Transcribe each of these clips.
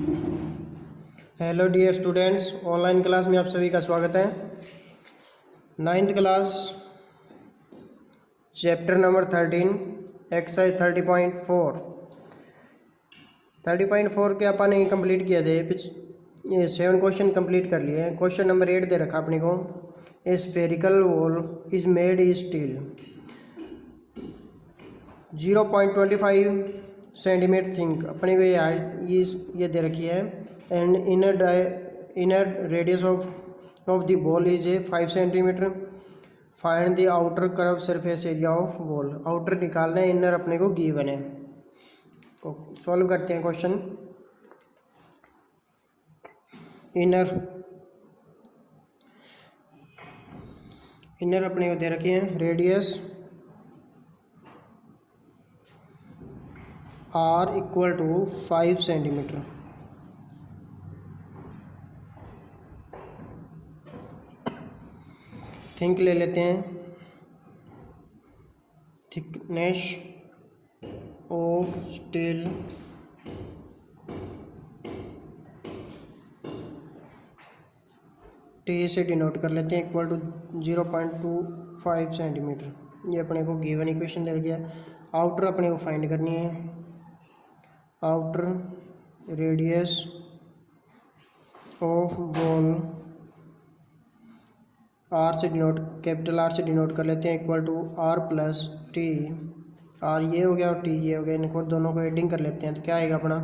Hello dear students, online class में आप सभी का स्वागत है। 9th class chapter number 13 exercise 30.4 के अपन ने कंप्लीट किए थे। ये 7 क्वेश्चन कंप्लीट कर लिए हैं। क्वेश्चन नंबर 8 दे रखा अपने को, ए spherical wall is made is steel 0.25 centimetre think. अपने को ये दे रखी है and inner radius of the ball is a 5 centimetre. Find the outer curve surface area of ball. Outer निकालना है, इनर अपने को गिवन है। तो सॉल्व करते हैं क्वेश्चन। इनर अपने को दे रखी है radius r equal to 5 centimetre. थिंक ले लेते हैं, थिकनेस ऑफ स्टील टी से डिनोट कर लेते हैं, इक्वल टू 0.25 सेंटीमीटर। ये अपने को गिवन इक्वेशन दे गया। आउटर अपने को फाइंड करनी है। Outer radius of ball R से डिनोट, कैपिटल आर से डिनोट कर लेते हैं, equal to R plus T. R ये हो गया और टी ये हो गया, इनको दोनों को एडिंग कर लेते हैं तो क्या आएगा अपना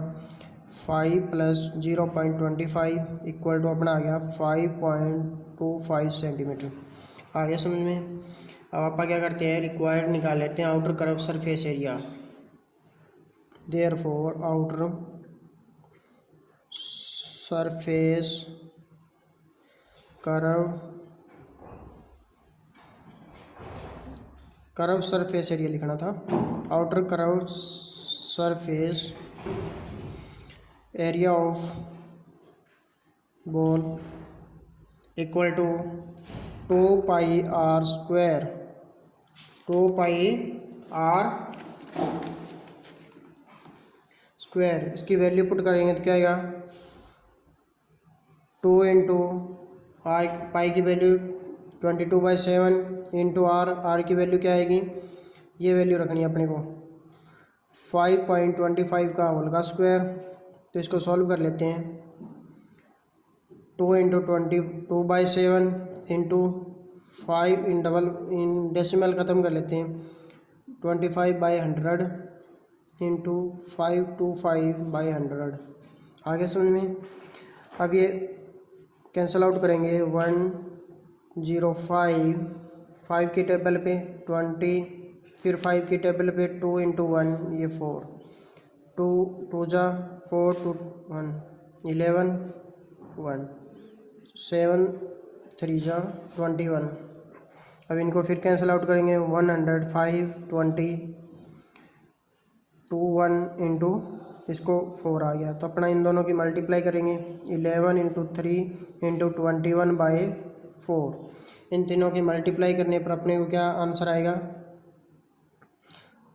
5 प्लस 0.25 इक्वल टू अपना आ गया 5.25 सेंटीमीटर। आ गया समझ में। अब आप क्या करते हैं, रिक्वायर्ड निकाल लेते हैं outer curve surface area. Therefore outer surface curve surface area लिखना था। Outer curve surface area of ball equal to 2 pi R square. 2 pi R square, इसकी वैल्यू पुट करेंगे तो क्या आएगा 2 इंटू आर, पाई की वैल्यू 22/7 इंटू आर की value क्या आएगी, ये वैल्यू रखनी है अपने को 5.25 का होल का स्क्वायर। तो इसको सॉल्व कर लेते हैं। 2 इंटू 22/7 इंटू 5 इन डेसिमल ख़त्म कर लेते हैं 25/100 इंटू 525/100। आगे समझ में। अब ये कैंसिल आउट करेंगे 105, 5 की टेबल पे 20, फिर 5 की टेबल पे 2 इंटू 1 ये 4, 2 2 जा 4 2 1 11 1 7 3 जा 21। अब इनको फिर कैंसिल आउट करेंगे 105 20 2 1 इंटू इसको 4 आ गया। तो अपना इन दोनों की मल्टीप्लाई करेंगे 11 इंटू 3 इंटू 21/4। इन तीनों की मल्टीप्लाई करने पर अपने को क्या आंसर आएगा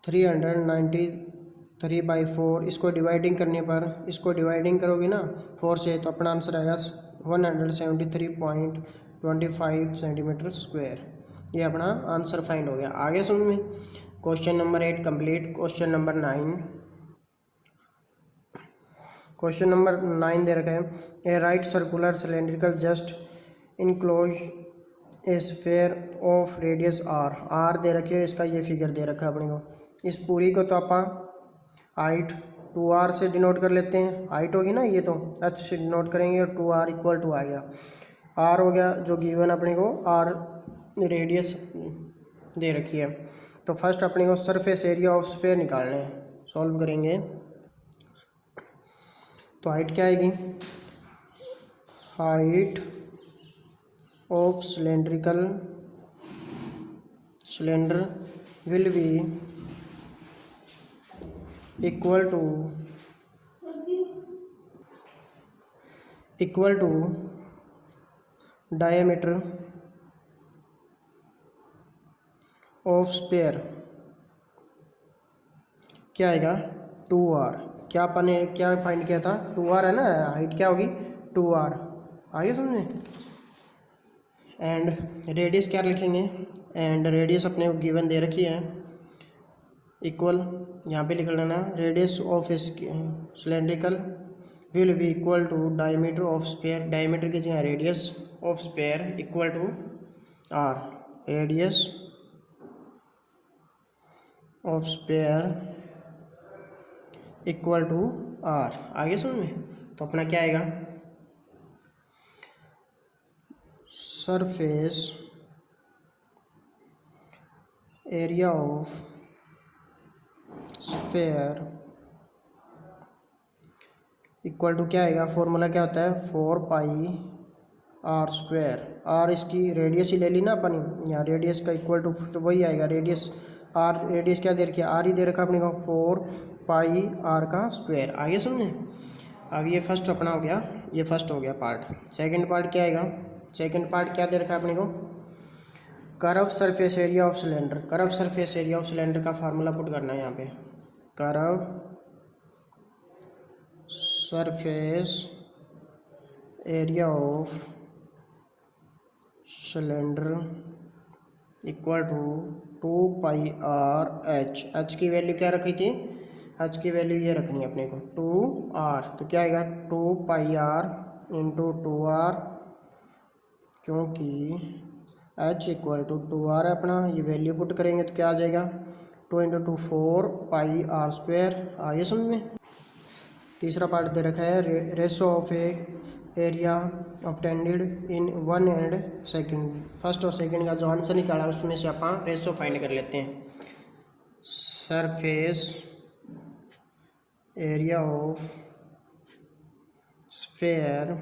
393/4। इसको डिवाइडिंग करने पर, इसको डिवाइडिंग करोगे ना 4 से, तो अपना आंसर आएगा 173.25 सेंटीमीटर स्क्वायर। ये अपना आंसर फाइंड हो गया। आगे समझ में। Question number 8 complete. Question number 9 दे रखा है, a right circular cylindrical just enclose a sphere of radius R दे रखे है। इसका ये फिगर दे रखा है अपने को। इस पूरी को तो आप हाइट 2r से डिनोट कर लेते हैं। हाइट होगी ना, ये तो h से डिनोट करेंगे और 2r इक्वल टू आ गया। r हो गया जो गिवन अपने को, r रेडियस दे रखी है। तो फर्स्ट अपने को सरफेस एरिया ऑफ स्फेयर निकालना है। सॉल्व करेंगे तो हाइट क्या आएगी, height of cylinder will be equal to diameter of sphere. क्या आएगा 2r। क्या अपन ने क्या फाइंड किया था, 2r है ना, हाइट क्या होगी 2r, आगे समझे। एंड रेडियस क्या लिखेंगे, एंड रेडियस अपने को गिवन दे रखी है, इक्वल यहाँ पे लिख लेना, radius of cylindrical will be equal to diameter of sphere, diameter की जगह radius of sphere equal to R, radius of sphere equal to R, आगे समझ में। तो अपना क्या आएगा, surface area of sphere equal to क्या आएगा, फॉर्मूला क्या होता है 4 पाई आर स्क्वायर, आर इसकी रेडियस ही ले ली ना अपन, यहाँ रेडियस का इक्वल टू वही आएगा, रेडियस आर, रेडियस क्या दे रखी है आर ही दे रखा अपने को, 4 पाई आर का स्क्वायर, आगे समझे। अब ये फर्स्ट अपना हो गया, ये फर्स्ट हो गया पार्ट। सेकंड पार्ट क्या आएगा, सेकंड पार्ट क्या दे रखा है अपने को, curve surface area of cylinder, curve surface area of cylinder का फार्मूला पुट करना है यहाँ पे, curve surface area of cylinder equal to 2 pi R H, H की वैल्यू क्या रखी थी, एच की वैल्यू ये रखनी है अपने को 2r, तो क्या आएगा 2 पाई आर इंटू 2r, क्योंकि h इक्वल टू 2r है अपना, ये वैल्यू पुट करेंगे तो क्या आ जाएगा 2 इंटू 2 4 पाई आर स्क्वायर, आगे समझ में। तीसरा पार्ट दे रखा है ratio of a area obtained in 1 and second, first और सेकंड का जो आंसर निकाला उसमें से अपन रेशो फाइंड कर लेते हैं। Surface area of sphere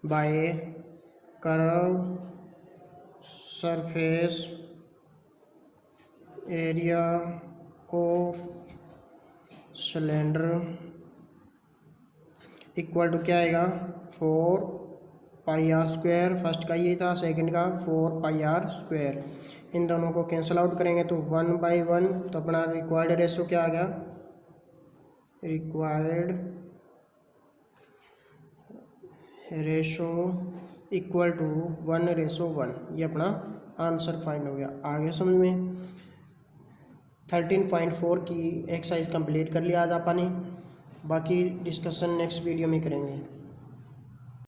by curve surface area of cylinder equal to क्या आएगा 4 पाई आर स्क्वायर, फर्स्ट का ये था, सेकंड का 4 पाई आर स्क्वायर, इन दोनों को कैंसिल आउट करेंगे तो 1/1, तो अपना रिक्वायर्ड रेशो क्या आ गया, रिक्वायर्ड रेशो इक्वल टू 1:1, ये अपना आंसर फाइंड हो गया, आगे समझ में। 13.4 की एक्सरसाइज कंप्लीट कर लिया आज आपने, बाकी डिस्कशन नेक्स्ट वीडियो में करेंगे।